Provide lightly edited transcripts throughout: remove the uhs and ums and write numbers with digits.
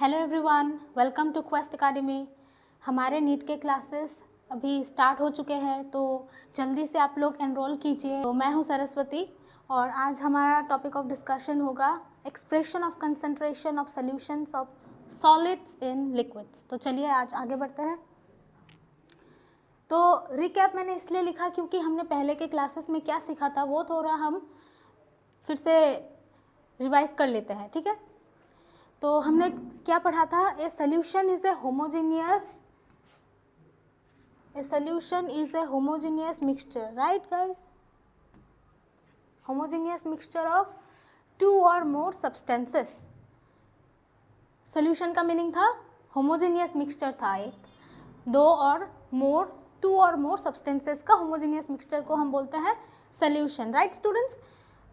Hello everyone, welcome to quest academy. हमारे NEET के classes अभी स्टार्ट हो चुके हैं, तो जल्दी से आप लोग एनरोल कीजिए। तो मैं हूं सरस्वती और आज हमारा टॉपिक ऑफ डिस्कशन होगा expression of concentration of solutions of solids in liquids. तो चलिए आज आगे बढ़ते हैं। तो रिकैप मैंने इसलिए लिखा क्योंकि हमने पहले के क्लासेस में क्या सीखा था वो थोड़ा हम फिर से रिवाइज कर लेते हैं, ठीक है। तो हमने क्या पढ़ा था, a solution is a homogeneous mixture, right guys. Homogeneous mixture of two or more substances. Solution का मीनिंग था होमोजेनियस मिक्सचर था, एक दो or more, two or more substances का होमोजेनियस मिक्सचर को हम बोलते हैं सॉल्यूशन, राइट स्टूडेंट्स।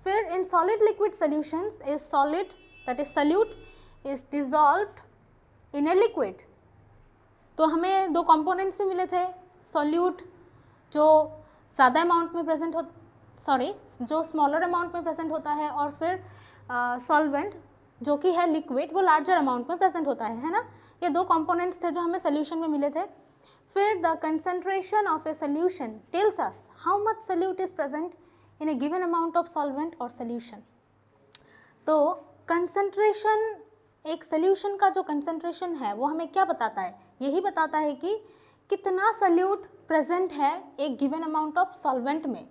फिर इन solid liquid solutions is solid that is solute is dissolved in a liquid। तो हमें दो कंपोनेंट्स भी मिले थे, सॉल्यूट जो ज़्यादा अमाउंट में प्रेजेंट हो जो स्मॉलर अमाउंट में प्रेजेंट होता है, और फिर सॉल्वेंट जो कि है लिक्विड, वो लार्जर अमाउंट में प्रेजेंट होता है ना। ये दो कंपोनेंट्स थे जो हमें सोल्यूशन में मिले थे। फिर the concentration of a solution tells us how much solute is present in A given amount of solvent और सोल्यूशन। तो कंसंट्रेशन, एक सोल्यूशन का जो कंसंट्रेशन है वो हमें क्या बताता है, यही बताता है कि कितना सोल्यूट प्रेजेंट है एक गिवन अमाउंट ऑफ सॉल्वेंट में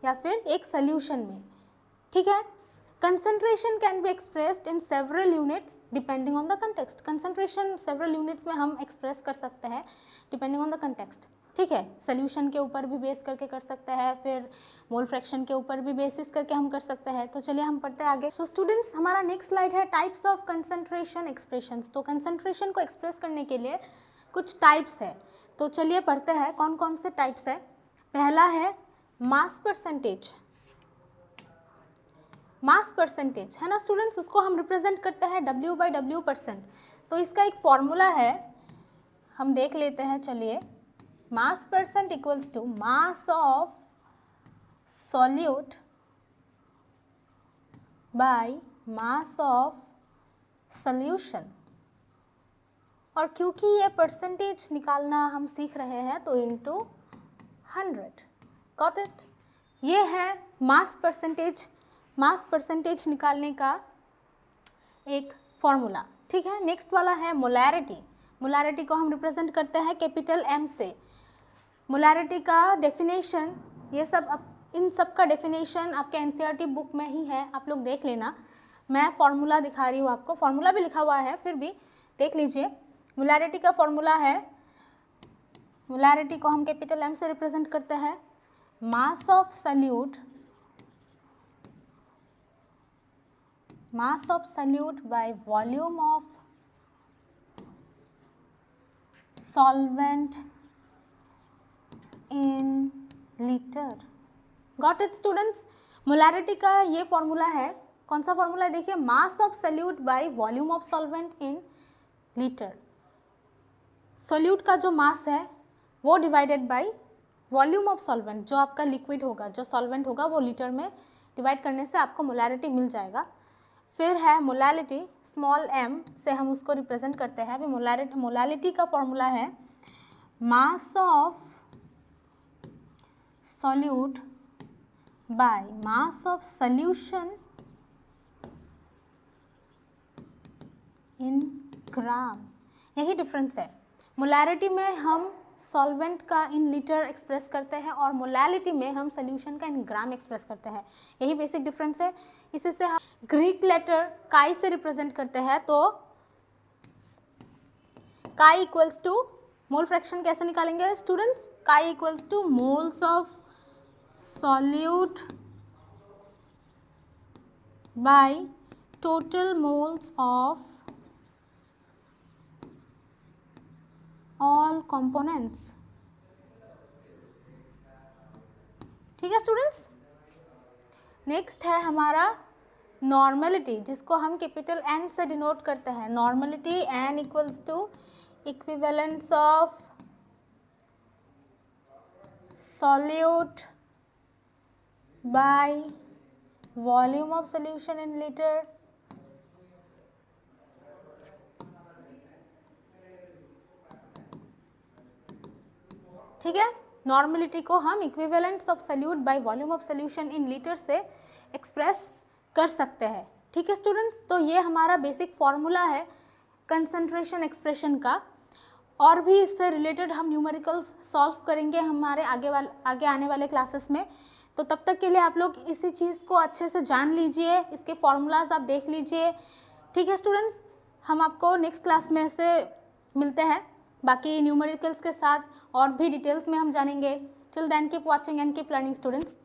या फिर एक सोल्यूशन में, ठीक है। Concentration can be expressed in several units depending on the context. Concentration several units में हम एक्सप्रेस कर सकते हैं डिपेंडिंग ऑन द कंटेक्स्ट, ठीक है। सोल्यूशन के ऊपर भी बेस करके कर सकते हैं, फिर मोल फ्रैक्शन के ऊपर भी बेसिस करके हम कर सकते हैं। तो चलिए हम पढ़ते हैं आगे। सो स्टूडेंट्स, हमारा नेक्स्ट स्लाइड है टाइप्स ऑफ कंसंट्रेशन एक्सप्रेशंस। तो कंसंट्रेशन को एक्सप्रेस करने के लिए कुछ टाइप्स है, तो चलिए पढ़ते हैं कौन कौन से टाइप्स है। पहला है मास परसेंटेज। मास परसेंटेज है ना स्टूडेंट्स, उसको हम रिप्रेजेंट करते हैं W/W%। तो इसका एक फॉर्मूला है, हम देख लेते हैं, चलिए। Mass percent equals to mass of solute by mass of solution. और क्योंकि ये परसेंटेज निकालना हम सीख रहे हैं तो इनटू 100, गॉट इट। ये है मास परसेंटेज निकालने का एक फॉर्मूला, ठीक है। नेक्स्ट वाला है मोलैरिटी। मोलैरिटी को हम रिप्रेजेंट करते हैं कैपिटल M से। मोलैरिटी का डेफिनेशन, ये सब इन सब का डेफिनेशन आपके NCERT बुक में ही है, आप लोग देख लेना। मैं फॉर्मूला दिखा रही हूँ आपको, फॉर्मूला भी लिखा हुआ है, फिर भी देख लीजिए। मोलैरिटी का फॉर्मूला है, मोलैरिटी को हम कैपिटल M से रिप्रेजेंट करते हैं मास of solute by volume of solvent in litre. Got it students. Molarity का ये फॉर्मूला है, कौन सा फॉर्मूला है देखिए, मास of solute by volume of solvent in litre. Solute का जो मास है वो divided by volume of solvent, जो आपका लिक्विड होगा, जो सॉल्वेंट होगा, वो लीटर में डिवाइड करने से आपको मोलैरिटी मिल जाएगा। फिर है मोलैलिटी, स्मॉल m से हम उसको रिप्रेजेंट करते हैं। अभी मोलैलिटी का फॉर्मूला है mass of solute by mass of solution in gram. यही डिफरेंस है। मोलैरिटी में हम सॉल्वेंट का इन लीटर एक्सप्रेस करते हैं और मोलैलिटी में हम सोल्यूशन का इन ग्राम एक्सप्रेस करते हैं, यही बेसिक डिफरेंस है। इसी से हम ग्रीक लेटर काई से रिप्रेजेंट करते हैं, तो काई इक्वल्स टू, मोल फ्रैक्शन कैसे निकालेंगे स्टूडेंट्स, काई equals two moles of solute by total moles of all components, ठीक है स्टूडेंट्स। नेक्स्ट है हमारा नॉर्मलिटी, जिसको हम कैपिटल N से डिनोट करते हैं। Normality N equals to equivalence of solute by volume of solution in litre ठीक है। नॉर्मलिटी को हम equivalents of solute by volume of solution in litre से एक्सप्रेस कर सकते हैं। ठीक है स्टूडेंट्स, तो ये हमारा बेसिक फॉर्मूला है कंसंट्रेशन एक्सप्रेशन का। और भी इससे रिलेटेड हम न्यूमेरिकल्स सॉल्व करेंगे हमारे आगे आने वाले क्लासेस में। तो तब तक के लिए आप लोग इसी चीज़ को अच्छे से जान लीजिए, इसके फॉर्मूलाज आप देख लीजिए। ठीक है स्टूडेंट्स, हम आपको नेक्स्ट क्लास में से मिलते हैं बाकी न्यूमेरिकल्स के साथ, और भी डिटेल्स में हम जानेंगे। Till then keep watching and keep learning students.